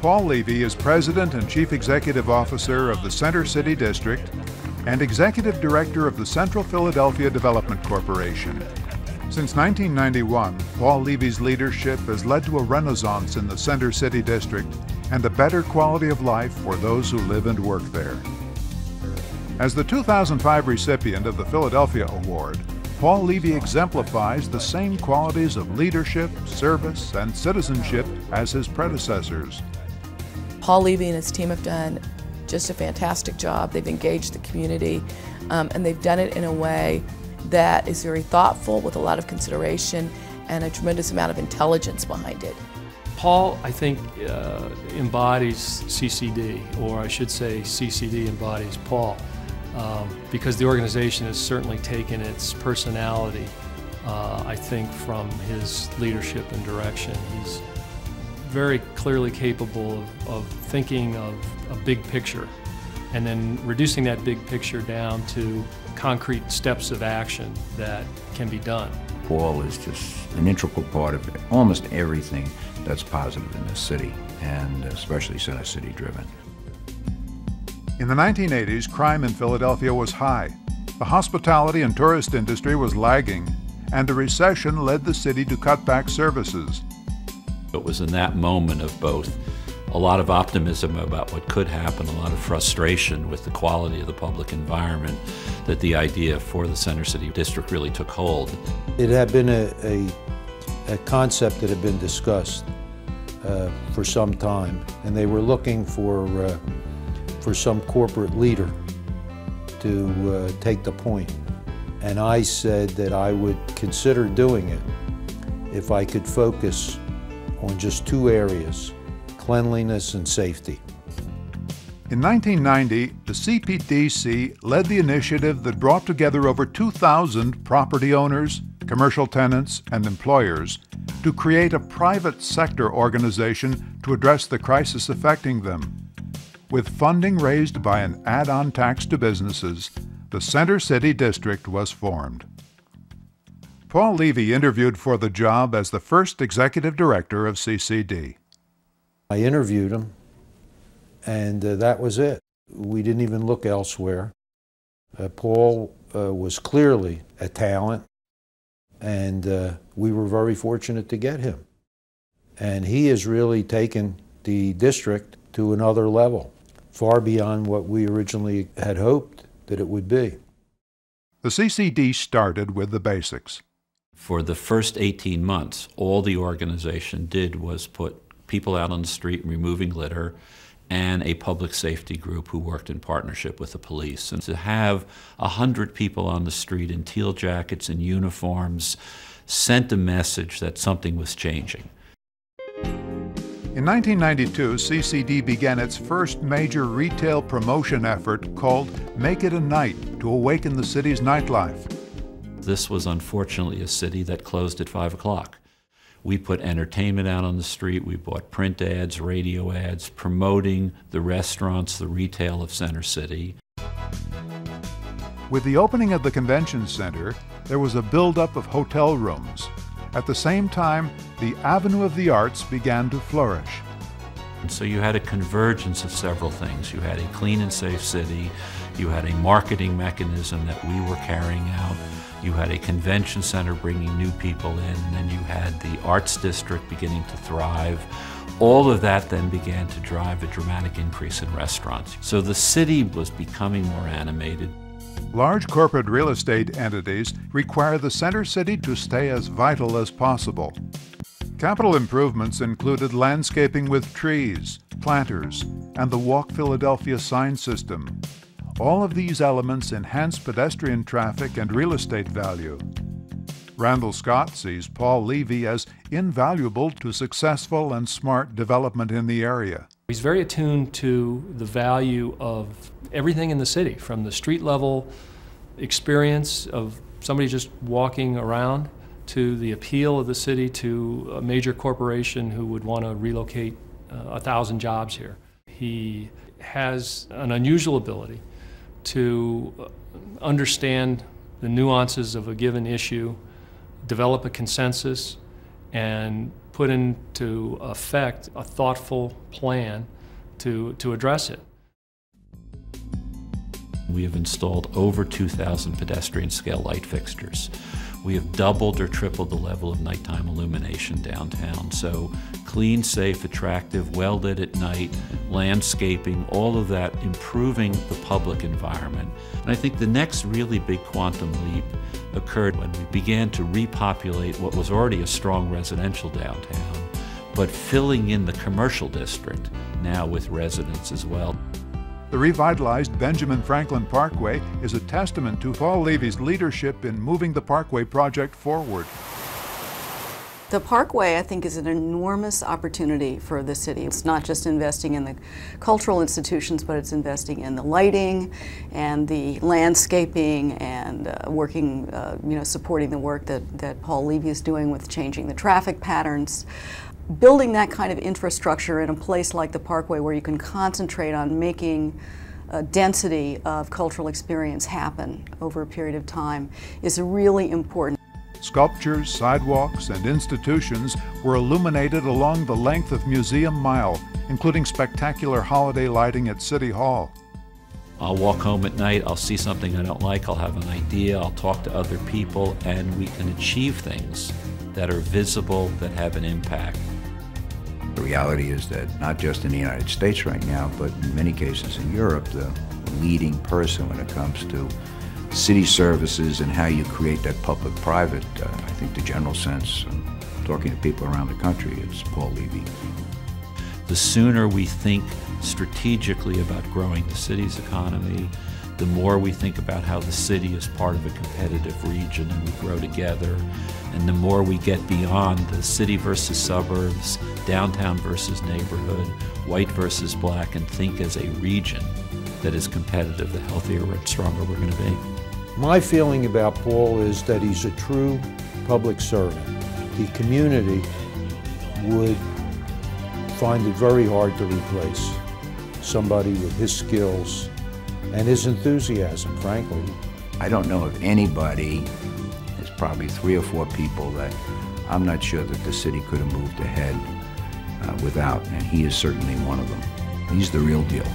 Paul Levy is President and Chief Executive Officer of the Center City District and Executive Director of the Central Philadelphia Development Corporation. Since 1991, Paul Levy's leadership has led to a renaissance in the Center City District and a better quality of life for those who live and work there. As the 2005 recipient of the Philadelphia Award, Paul Levy exemplifies the same qualities of leadership, service, and citizenship as his predecessors. Paul Levy and his team have done just a fantastic job. They've engaged the community, and they've done it in a way that is very thoughtful, with a lot of consideration and a tremendous amount of intelligence behind it. Paul, I think, embodies CCD, or I should say CCD embodies Paul, because the organization has certainly taken its personality, I think, from his leadership and direction. He's very clearly capable of thinking of a big picture and then reducing that big picture down to concrete steps of action that can be done. Paul is just an integral part of almost everything that's positive in this city, and especially Center City driven. In the 1980s, crime in Philadelphia was high. The hospitality and tourist industry was lagging, and a recession led the city to cut back services. It was in that moment of both a lot of optimism about what could happen, a lot of frustration with the quality of the public environment, that the idea for the Center City District really took hold. It had been a concept that had been discussed for some time, and they were looking for some corporate leader to take the point. And I said that I would consider doing it if I could focus on just two areas: cleanliness and safety. In 1990, the CPDC led the initiative that brought together over 2,000 property owners, commercial tenants, and employers to create a private sector organization to address the crisis affecting them. With funding raised by an add-on tax to businesses, the Center City District was formed. Paul Levy interviewed for the job as the first executive director of CCD. I interviewed him, and that was it. We didn't even look elsewhere. Paul was clearly a talent, and we were very fortunate to get him. And he has really taken the district to another level, far beyond what we originally had hoped that it would be. The CCD started with the basics. For the first 18 months, all the organization did was put people out on the street removing litter, and a public safety group who worked in partnership with the police. And to have 100 people on the street in teal jackets and uniforms sent a message that something was changing. In 1992, CCD began its first major retail promotion effort called Make It a Night to awaken the city's nightlife. This was unfortunately a city that closed at 5 o'clock. We put entertainment out on the street. We bought print ads, radio ads, promoting the restaurants, the retail of Center City. With the opening of the convention center, there was a buildup of hotel rooms. At the same time, the Avenue of the Arts began to flourish. And so you had a convergence of several things. You had a clean and safe city. You had a marketing mechanism that we were carrying out. You had a convention center bringing new people in, and then you had the arts district beginning to thrive. All of that then began to drive a dramatic increase in restaurants. So the city was becoming more animated. Large corporate real estate entities require the Center City to stay as vital as possible. Capital improvements included landscaping with trees, planters, and the Walk Philadelphia sign system. All of these elements enhance pedestrian traffic and real estate value. Randall Scott sees Paul Levy as invaluable to successful and smart development in the area. He's very attuned to the value of everything in the city, from the street level experience of somebody just walking around, to the appeal of the city to a major corporation who would want to relocate 1,000 jobs here. He has an unusual ability to understand the nuances of a given issue, develop a consensus, and put into effect a thoughtful plan to address it. We have installed over 2,000 pedestrian scale light fixtures. We have doubled or tripled the level of nighttime illumination downtown. So clean, safe, attractive, well lit at night, landscaping, all of that improving the public environment. And I think the next really big quantum leap occurred when we began to repopulate what was already a strong residential downtown, but filling in the commercial district now with residents as well. The revitalized Benjamin Franklin Parkway is a testament to Paul Levy's leadership in moving the Parkway project forward. The Parkway, I think, is an enormous opportunity for the city. It's not just investing in the cultural institutions, but it's investing in the lighting and the landscaping and working, supporting the work that Paul Levy is doing with changing the traffic patterns. Building that kind of infrastructure in a place like the Parkway where you can concentrate on making a density of cultural experience happen over a period of time is really important. Sculptures, sidewalks, and institutions were illuminated along the length of Museum Mile, including spectacular holiday lighting at City Hall. I'll walk home at night, I'll see something I don't like, I'll have an idea, I'll talk to other people, and we can achieve things that are visible, that have an impact. The reality is that not just in the United States right now, but in many cases in Europe, the leading person when it comes to city services and how you create that public-private, I think the general sense, talking to people around the country, it's Paul Levy. The sooner we think strategically about growing the city's economy, the more we think about how the city is part of a competitive region and we grow together, and the more we get beyond the city versus suburbs, downtown versus neighborhood, white versus black, and think as a region that is competitive, the healthier and stronger we're going to be. My feeling about Paul is that he's a true public servant. The community would find it very hard to replace somebody with his skills and his enthusiasm, frankly. I don't know of anybody, there's probably 3 or 4 people that I'm not sure that the city could have moved ahead without, and he is certainly one of them. He's the real deal.